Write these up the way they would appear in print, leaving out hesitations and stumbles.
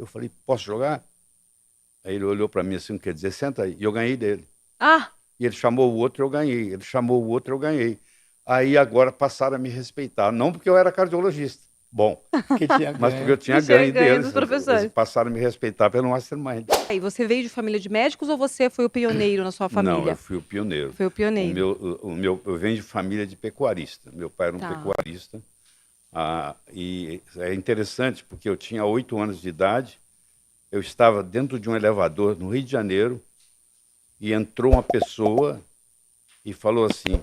Eu falei, posso jogar? Aí ele olhou para mim assim, quer dizer, senta aí. E eu ganhei dele. Ah, E ele chamou o outro, eu ganhei. Ele chamou o outro, eu ganhei. Aí agora passaram a me respeitar. Não porque eu era cardiologista. Bom, Porque tinha mas porque eu ganho. tinha tinha ganho ganho deles. dos Eles professores. passaram a me respeitar pelo mastermind. E você veio de família de médicos ou você foi o pioneiro na sua Não, eu família? fui o pioneiro. Foi o pioneiro. Eu venho de família de pecuarista. Meu pai era um Tá. pecuarista. E é interessante porque eu tinha 8 anos de idade. Eu estava dentro de um elevador no Rio de Janeiro e entrou uma pessoa e falou assim,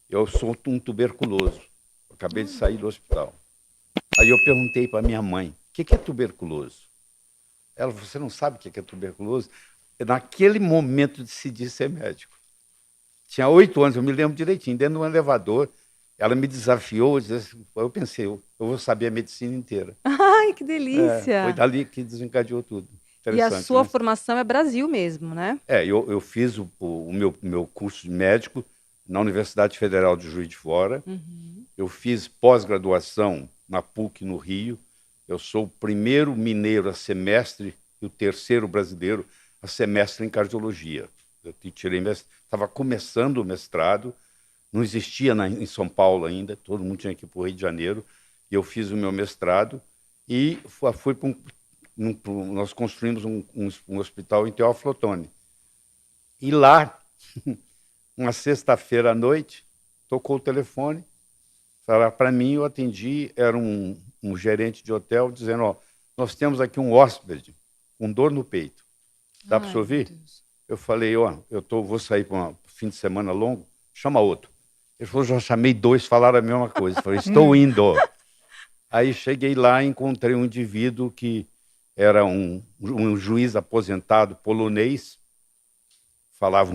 eu sou um tuberculoso. Eu acabei de sair do hospital. Aí eu perguntei para minha mãe, o que é tuberculoso? Ela falou, você não sabe o que é tuberculoso? Naquele momento decidi ser médico. Tinha 8 anos, eu me lembro direitinho, dentro de um elevador, ela me desafiou, eu pensei, eu vou saber a medicina inteira. Ai, que Foi delícia! dali que desencadeou tudo. E a Interessante, sua né? formação é Brasil mesmo, né? Eu fiz o meu curso de médico na Universidade Federal de Juiz de Fora. Eu fiz pós-graduação na PUC, no Rio. Eu sou o primeiro mineiro a ser mestre e o terceiro brasileiro a ser mestre em cardiologia. Eu estava começando o mestrado, não existia em São Paulo ainda, todo mundo tinha que ir para o Rio de Janeiro. E eu fiz o meu mestrado e fui para nós construímos um hospital em Teófilo Otoni. E lá, uma sexta-feira à noite, tocou o telefone, falaram para mim, eu atendi, era um gerente de hotel, dizendo, ó, nós temos aqui um hóspede com dor no peito. Dá para você Ai, meu ouvir? Deus. Eu falei, ó, vou sair para um fim de semana longo, chama outro. Ele falou, já chamei 2, falaram a mesma coisa. Eu falei, estou indo. Aí cheguei lá e encontrei um indivíduo que era um juiz aposentado polonês, falava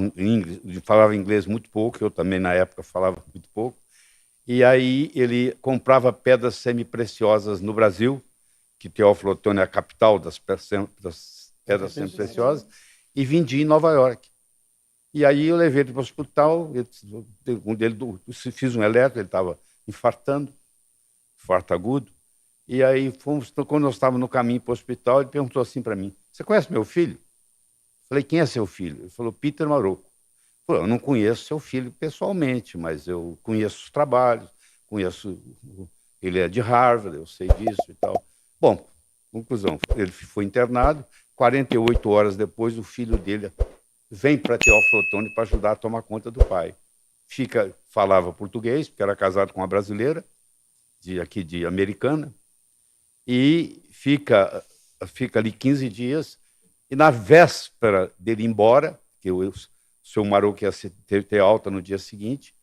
inglês muito pouco, eu também na época falava muito pouco, e aí ele comprava pedras semipreciosas no Brasil, que Teófilo Otoni é a capital das pedras semipreciosas, e vendia em Nova York. E aí eu levei ele para o hospital, fiz um eletro, ele estava infartando, infarto agudo, e aí quando nós estávamos no caminho para o hospital, ele perguntou assim para mim, você conhece meu filho? Falei, quem é seu filho? Ele falou, Peter Marocco. Falei, eu não conheço seu filho pessoalmente, mas eu conheço os trabalhos, ele é de Harvard, eu sei disso e tal. Bom, conclusão, ele foi internado, 48 horas depois o filho dele vem para Teófilo Otoni para ajudar a tomar conta do pai. Falava português, porque era casado com uma brasileira, aqui de Americana, e fica ali 15 dias, e na véspera dele ir embora, que o seu Marocco ia ter alta no dia seguinte,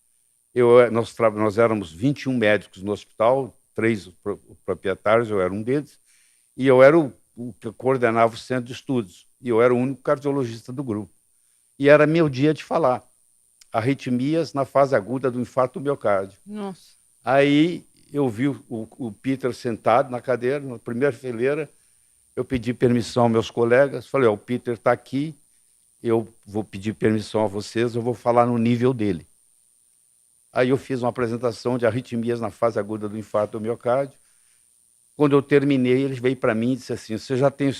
nós éramos 21 médicos no hospital, 3 proprietários, eu era um deles, e eu era o que coordenava o centro de estudos, e eu era o único cardiologista do grupo. E era meu dia de falar. Arritmias na fase aguda do infarto do miocárdio. Nossa. Aí eu vi o Peter sentado na cadeira, na primeira fileira, eu pedi permissão aos meus colegas, falei, o Peter está aqui, eu vou pedir permissão a vocês, eu vou falar no nível dele. Aí eu fiz uma apresentação de arritmias na fase aguda do infarto do miocárdio. Quando eu terminei, ele veio para mim e disse assim, você já tem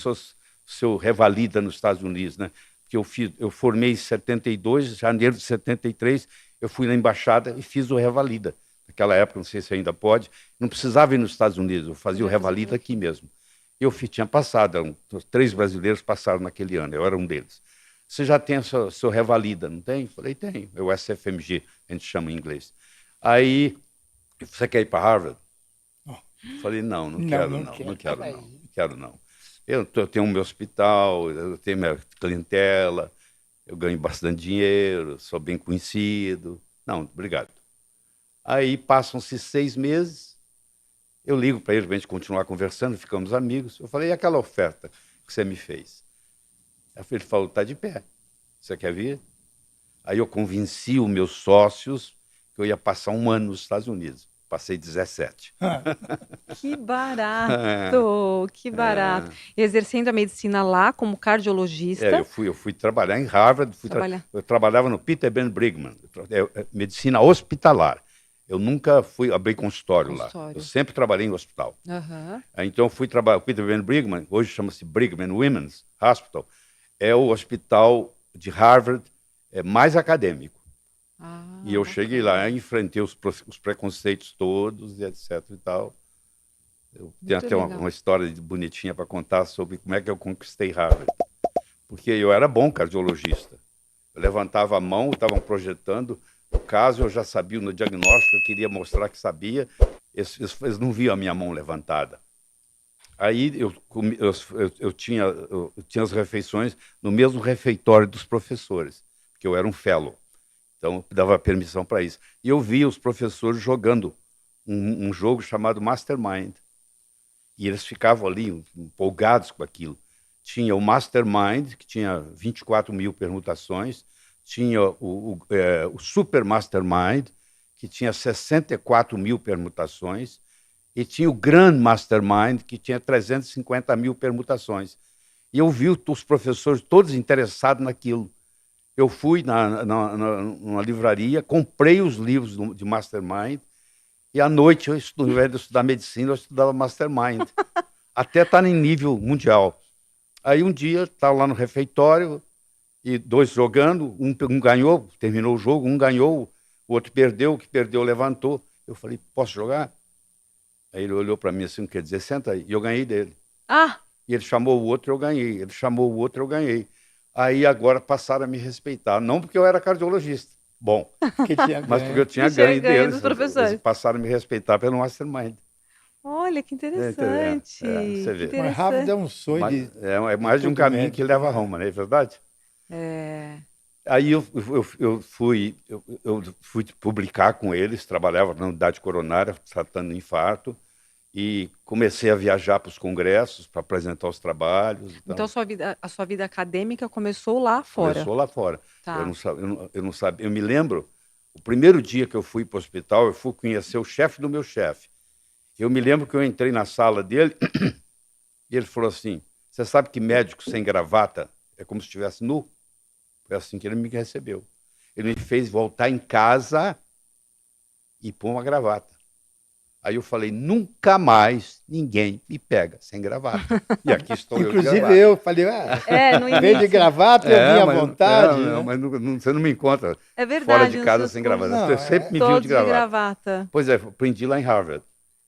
seu revalida nos Estados Unidos, né? Porque eu formei em 72, janeiro de 73, eu fui na embaixada e fiz o revalida. Naquela época, não sei se ainda pode, não precisava ir nos Estados Unidos, eu fazia o revalida aqui mesmo. Eu tinha passado, 3 brasileiros passaram naquele ano, eu era um deles. Você já tem seu revalida, não tem? Falei, tenho. É o SFMG, a gente chama em inglês. Aí, você quer ir para Harvard? Falei, não quero não. Eu tenho o meu hospital, eu tenho minha clientela, eu ganho bastante dinheiro, sou bem conhecido. Não, obrigado. Aí passam-se 6 meses, eu ligo para ele para a gente continuar conversando, ficamos amigos. Eu falei, e aquela oferta que você me fez? Ele falou, está de pé, você quer vir? Aí eu convenci os meus sócios que eu ia passar 1 ano nos Estados Unidos. Passei 17. Que barato, que barato. Exercendo a medicina lá como cardiologista. Eu fui trabalhar em Harvard, eu trabalhava no Peter Ben Brigman, medicina hospitalar. Eu nunca fui abrir consultório lá. Consultório. Eu sempre trabalhei em hospital. Aham. Então, eu fui trabalhar. O Peter Van Brigham, hoje chama-se Brigham and Women's Hospital, é o hospital de Harvard mais acadêmico. E eu cheguei lá, enfrentei os preconceitos todos, e etc. e tal. Eu tenho Muito até legal. uma história bonitinha para contar sobre como é que eu conquistei Harvard. Porque eu era bom cardiologista. Eu levantava a mão, estavam projetando o caso, eu já sabia no diagnóstico, eu queria mostrar que sabia. Eles não viam a minha mão levantada. Aí eu tinha as refeições no mesmo refeitório dos professores, porque eu era um fellow. Então, dava permissão para isso. E eu via os professores jogando um jogo chamado Mastermind. E eles ficavam ali empolgados com aquilo. Tinha o Mastermind, que tinha 24 mil permutações. Tinha o Super Mastermind, que tinha 64 mil permutações. E tinha o Grand Mastermind, que tinha 350 mil permutações. E eu vi os professores todos interessados naquilo. Eu fui numa livraria, comprei os livros de Mastermind, e à noite, ao invés de estudar medicina, eu estudava Mastermind. Até estar em nível mundial. Aí um dia, estava lá no refeitório, e dois jogando, um ganhou, terminou o jogo, um ganhou, o outro perdeu, o que perdeu levantou. Eu falei, posso jogar? Aí ele olhou para mim assim, quer dizer, senta aí. E eu ganhei dele. Ah, E ele chamou o outro, eu ganhei. Ele chamou o outro, eu ganhei. Aí agora passaram a me respeitar. Não porque eu era cardiologista. Bom, mas porque eu tinha ganho deles. dos professores. Eles passaram a me respeitar pelo Mastermind. Olha, que interessante. você vê. Que Mas Harvard é um sonho Mas, de é mais de um todo caminho médico, que leva a né? Roma, não é verdade? É. Aí eu fui publicar com eles, trabalhava na unidade coronária, tratando infarto, e comecei a viajar para os congressos para apresentar os trabalhos. Então a sua vida acadêmica começou lá fora. Começou lá fora. Tá. Eu não sabia. Eu me lembro, o primeiro dia que eu fui para o hospital, eu fui conhecer o chefe do meu chefe. Eu me lembro que eu entrei na sala dele e ele falou assim, você sabe que médico sem gravata é como se estivesse nu? Foi assim que ele me recebeu. Ele me fez voltar em casa e pôr uma gravata. Aí eu falei, nunca mais ninguém me pega sem gravata. E aqui estou eu de Inclusive gravata. eu falei, No em vez de início. gravata, eu vim à mas, vontade. não, né? mas você não me encontra É verdade. fora de nos casa seus sem cursos, gravata. Não, Você sempre me viu todos de de gravata. gravata. Pois é, aprendi lá em Harvard.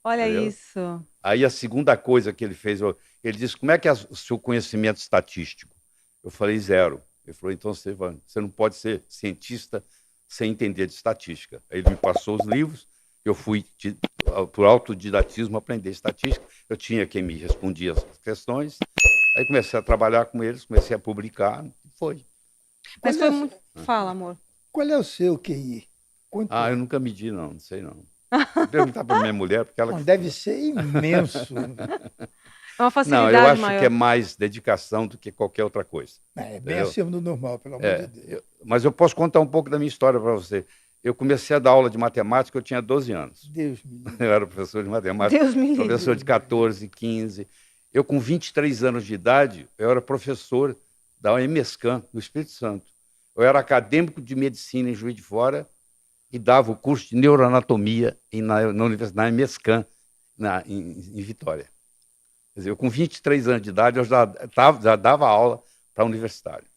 Olha Entendeu? isso. Aí a segunda coisa que ele fez, ele disse, como é que é o seu conhecimento estatístico? Eu falei, 0. Ele falou, então você não pode ser cientista sem entender de estatística. Aí ele me passou os livros, eu fui, por autodidatismo, aprender estatística. Eu tinha quem me respondia as questões. Aí comecei a trabalhar com eles, comecei a publicar, e foi. Mas Qual foi é- muito. Fala, amor. Qual é o seu QI? Quanto? Eu nunca medi, não sei não. Vou perguntar para minha mulher, porque ela... Não, deve ser imenso. É uma Não, facilidade eu acho maior. que é mais dedicação do que qualquer outra coisa. É bem Entendeu? acima do normal, pelo amor de Deus. Mas eu posso contar um pouco da minha história para você. Eu comecei a dar aula de matemática, eu tinha 12 anos. Deus me livre. Eu era professor de matemática, Deus me livre. professor de 14, 15. Eu, com 23 anos de idade, eu era professor da UEMESCAM, no Espírito Santo. Eu era acadêmico de medicina em Juiz de Fora e dava o curso de neuroanatomia na Universidade, na UEMESCAM, em Vitória. Quer dizer, eu, com 23 anos de idade, eu já dava aula para universitário.